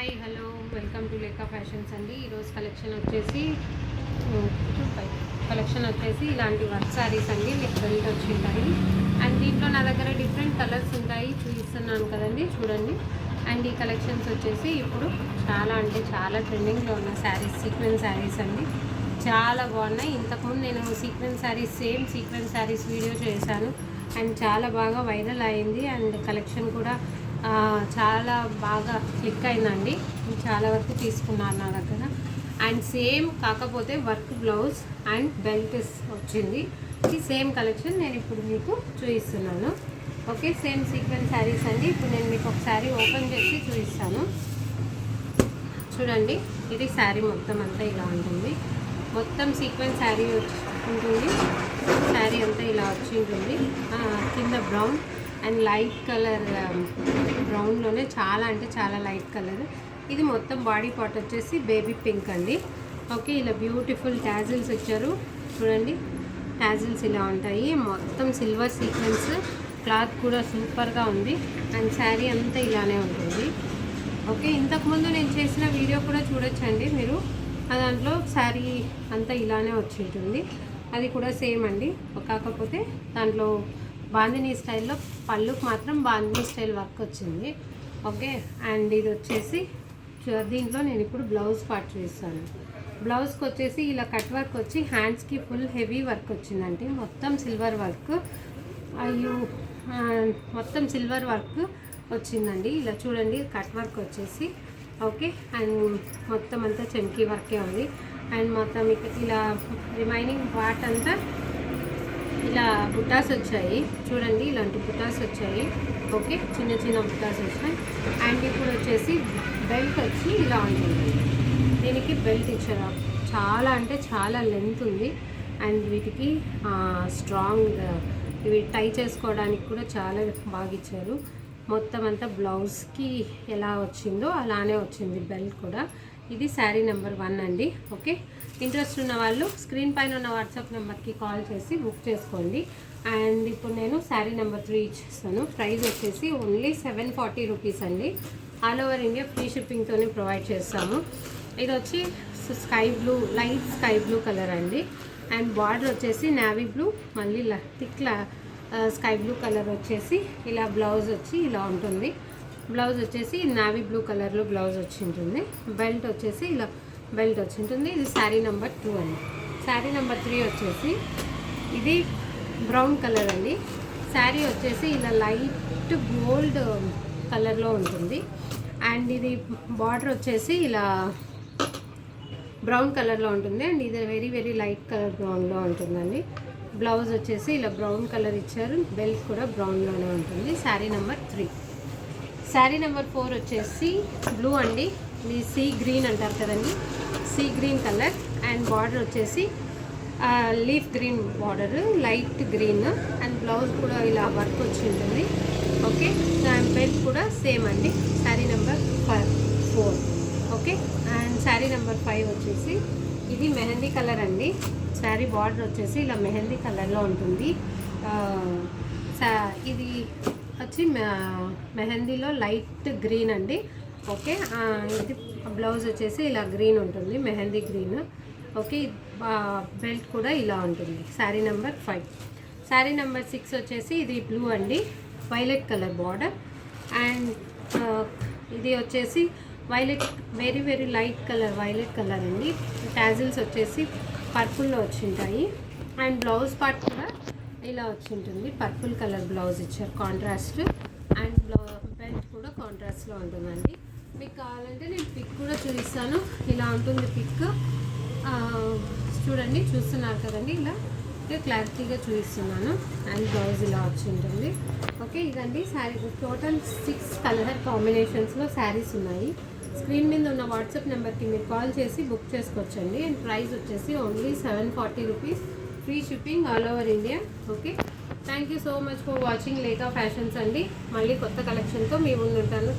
Hi hello welcome to Leka fashions అండి. ఈరోజు collection వచ్చేసి ఇలాంటి వర్క్ శారీస్ అండి. మీకు బెల్ట్ వచ్చి ఉంటాయి అండ్ దీంట్లో నా దగ్గర డిఫరెంట్ కలర్స్ ఉంటాయి, చూపిస్తున్నాను కదండి చూడండి. అండ్ ఈ కలెక్షన్స్ వచ్చేసి ఇప్పుడు చాలా ట్రెండింగ్లో ఉన్న శారీస్, సీక్వెన్స్ శారీస్ అండి. చాలా బాగున్నాయి. ఇంతకుముందు నేను సేమ్ సీక్వెన్స్ శారీస్ వీడియో చేశాను అండ్ చాలా బాగా వైరల్ అయింది అండ్ కలెక్షన్ కూడా చాలా బాగా క్లిక్ అయిందండి. చాలా వరకు తీసుకున్నాను నా దగ్గర. అండ్ సేమ్ కాకపోతే వర్క్ బ్లౌజ్ అండ్ బెల్ట్ వచ్చింది. ఈ సేమ్ కలెక్షన్ నేను ఇప్పుడు మీకు చూపిస్తున్నాను. ఓకే, సేమ్ సీక్వెన్స్ శారీస్ అండి. ఇప్పుడు నేను మీకు ఒకసారి ఓపెన్ చేసి చూపిస్తాను. చూడండి, ఇది శారీ మొత్తం అంతా ఇలా ఉంటుంది. మొత్తం సీక్వెన్స్ శారీ ఉంటుంది. శారీ అంతా ఇలా వచ్చి ఉంటుంది. కింద బ్రౌన్ అండ్ లైట్ కలర్, బ్రౌన్లోనే చాలా లైట్ కలర్. ఇది మొత్తం బాడీ పార్ట్ వచ్చేసి బేబీ పింక్ అండి. ఓకే, ఇలా బ్యూటిఫుల్ టాజిల్స్ ఇచ్చారు. చూడండి, టాజిల్స్ ఇలా ఉంటాయి. మొత్తం సిల్వర్ సీక్వెన్స్, క్లాత్ కూడా సూపర్గా ఉంది అండ్ శారీ అంతా ఇలానే ఉంటుంది. ఓకే, ఇంతకుముందు నేను చేసిన వీడియో కూడా చూడొచ్చండి మీరు. దాంట్లో శారీ అంతా ఇలానే వచ్చి ఉంటుంది. అది కూడా సేమ్ అండి, కాకపోతే దాంట్లో బాందినీ స్టైల్లో పళ్ళుకు మాత్రం బాందినీ స్టైల్ వర్క్ వచ్చింది. ఓకే, అండ్ ఇది వచ్చేసి దీంట్లో నేను ఇప్పుడు బ్లౌజ్ పార్ట్ చూపిస్తాను. బ్లౌజ్కి వచ్చేసి ఇలా కట్ వర్క్ వచ్చి హ్యాండ్స్కి ఫుల్ హెవీ వర్క్ వచ్చిందండి. మొత్తం సిల్వర్ వర్క్, మొత్తం సిల్వర్ వర్క్ వచ్చిందండి. ఇలా చూడండి, కట్ వర్క్ వచ్చేసి. ఓకే, అండ్ మొత్తం అంతా చెంకీ వర్కే ఉంది. అండ్ మొత్తం ఇలా రిమైనింగ్ పార్ట్ అంతా ఇలా బుట్టాస్ వచ్చాయి. చూడండి, ఇలాంటి బుట్టాస్ వచ్చాయి. ఓకే, చిన్న బుట్టాస్ వచ్చాయి. అండ్ ఇప్పుడు వచ్చేసి బెల్ట్ వచ్చి ఇలా ఉంటుంది. దీనికి బెల్ట్ ఇచ్చారు. చాలా లెంత్ ఉంది అండ్ వీటికి స్ట్రాంగ్, ఇవి టై చేసుకోవడానికి కూడా చాలా బాగా ఇచ్చారు. మొత్తం అంతా బ్లౌజ్కి ఎలా వచ్చిందో అలానే వచ్చింది బెల్ట్ కూడా. ఇది శారీ నెంబర్ 1 అండి. ఓకే, ఇంట్రెస్ట్ ఉన్న వాళ్ళు స్క్రీన్ పైన ఉన్న వాట్సాప్ నెంబర్కి కాల్ చేసి బుక్ చేసుకోండి. అండ్ ఇప్పుడు నేను శారీ నెంబర్ 3 ఇచ్చేస్తాను. ప్రైస్ వచ్చేసి ఓన్లీ 740 రూపీస్ అండి. ఆల్ ఓవర్ ఇండియా ఫ్రీ షిప్పింగ్తోనే ప్రొవైడ్ చేస్తాము. ఇది వచ్చి లైట్ స్కై బ్లూ కలర్ అండి. అండ్ బార్డర్ వచ్చేసి నేవీ బ్లూ, మళ్ళీ థిక్ స్కై బ్లూ కలర్ వచ్చేసి ఇలా బ్లౌజ్ వచ్చి ఇలా ఉంటుంది. బ్లౌజ్ వచ్చేసి నేవీ బ్లూ కలర్లో బ్లౌజ్ వచ్చి ఉంటుంది. బెల్ట్ వచ్చేసి ఇలా బెల్ట్ వచ్చి ఉంటుంది. ఇది శారీ నెంబర్ 2 అండి. శారీ నెంబర్ 3 వచ్చేసి ఇది బ్రౌన్ కలర్ అండి. శారీ వచ్చేసి ఇలా లైట్ గోల్డ్ కలర్లో ఉంటుంది. అండ్ ఇది బార్డర్ వచ్చేసి ఇలా బ్రౌన్ కలర్లో ఉంటుంది. అండ్ ఇది వెరీ లైట్ కలర్ బ్రౌన్లో ఉంటుందండి. బ్లౌజ్ వచ్చేసి ఇలా బ్రౌన్ కలర్ ఇచ్చారు. బెల్ట్ కూడా బ్రౌన్లోనే ఉంటుంది. శారీ నెంబర్ 3. శారీ నెంబర్ 4 వచ్చేసి బ్లూ అండి. ఇది సీ గ్రీన్ అంటారు కదండి, sea green colour. And border వచ్చేసి leaf green border, light green. And blouse కూడా ఇలా వర్క్ వచ్చి ఉంటుంది. ఓకే, అండ్ బెల్ట్ కూడా సేమ్ అండి. Sari number 4. Okay, and sari number 5 వచ్చేసి ఇది మెహందీ కలర్ అండి. శారీ బార్డర్ వచ్చేసి ఇలా మెహందీ కలర్లో ఉంటుంది. ఇది వచ్చి మెహందీలో లైట్ గ్రీన్ అండి. ఓకే, ఇది బ్లౌజ్ వచ్చేసి ఇలా గ్రీన్ ఉంటుంది, మెహందీ గ్రీన్. ఓకే, బెల్ట్ కూడా ఇలా ఉంటుంది. శారీ నెంబర్ 5. శారీ నెంబర్ 6 వచ్చేసి ఇది బ్లూ అండి, వైలెట్ కలర్ బార్డర్. అండ్ ఇది వచ్చేసి violet, very light colour violet colour అండి. టాజిల్స్ వచ్చేసి పర్పుల్లో వచ్చి ఉంటాయి. అండ్ బ్లౌజ్ పార్ట్ కూడా ఇలా వచ్చి ఉంటుంది. పర్పుల్ కలర్ బ్లౌజ్ ఇచ్చారు, కాంట్రాస్ట్. అండ్ బెల్ట్ కూడా కాంట్రాస్ట్లో ఉంటుందండి. మీకు కావాలంటే నేను పిక్ కూడా చూపిస్తాను. ఇలా ఉంటుంది పిక్. చూడండి, చూస్తున్నారు కదండి, ఇలా క్లారిటీగా చూపిస్తున్నాను. అండ్ బ్లౌజ్ ఇలా వచ్చి ఉంటుంది. ఓకే, ఇదండి శారీ. టోటల్ 6 కలర్ కాంబినేషన్స్లో శారీస్ ఉన్నాయి. స్క్రీన్ మీద ఉన్న వాట్సాప్ నెంబర్కి మీరు కాల్ చేసి బుక్ చేసుకోవచ్చండి. అండ్ ప్రైస్ వచ్చేసి only 740 rupees, free shipping all over India. Okay, thank you so much for watching Leka fashions అండి. మళ్ళీ కొత్త కలెక్షన్తో మీ ముందు ఉంటాను.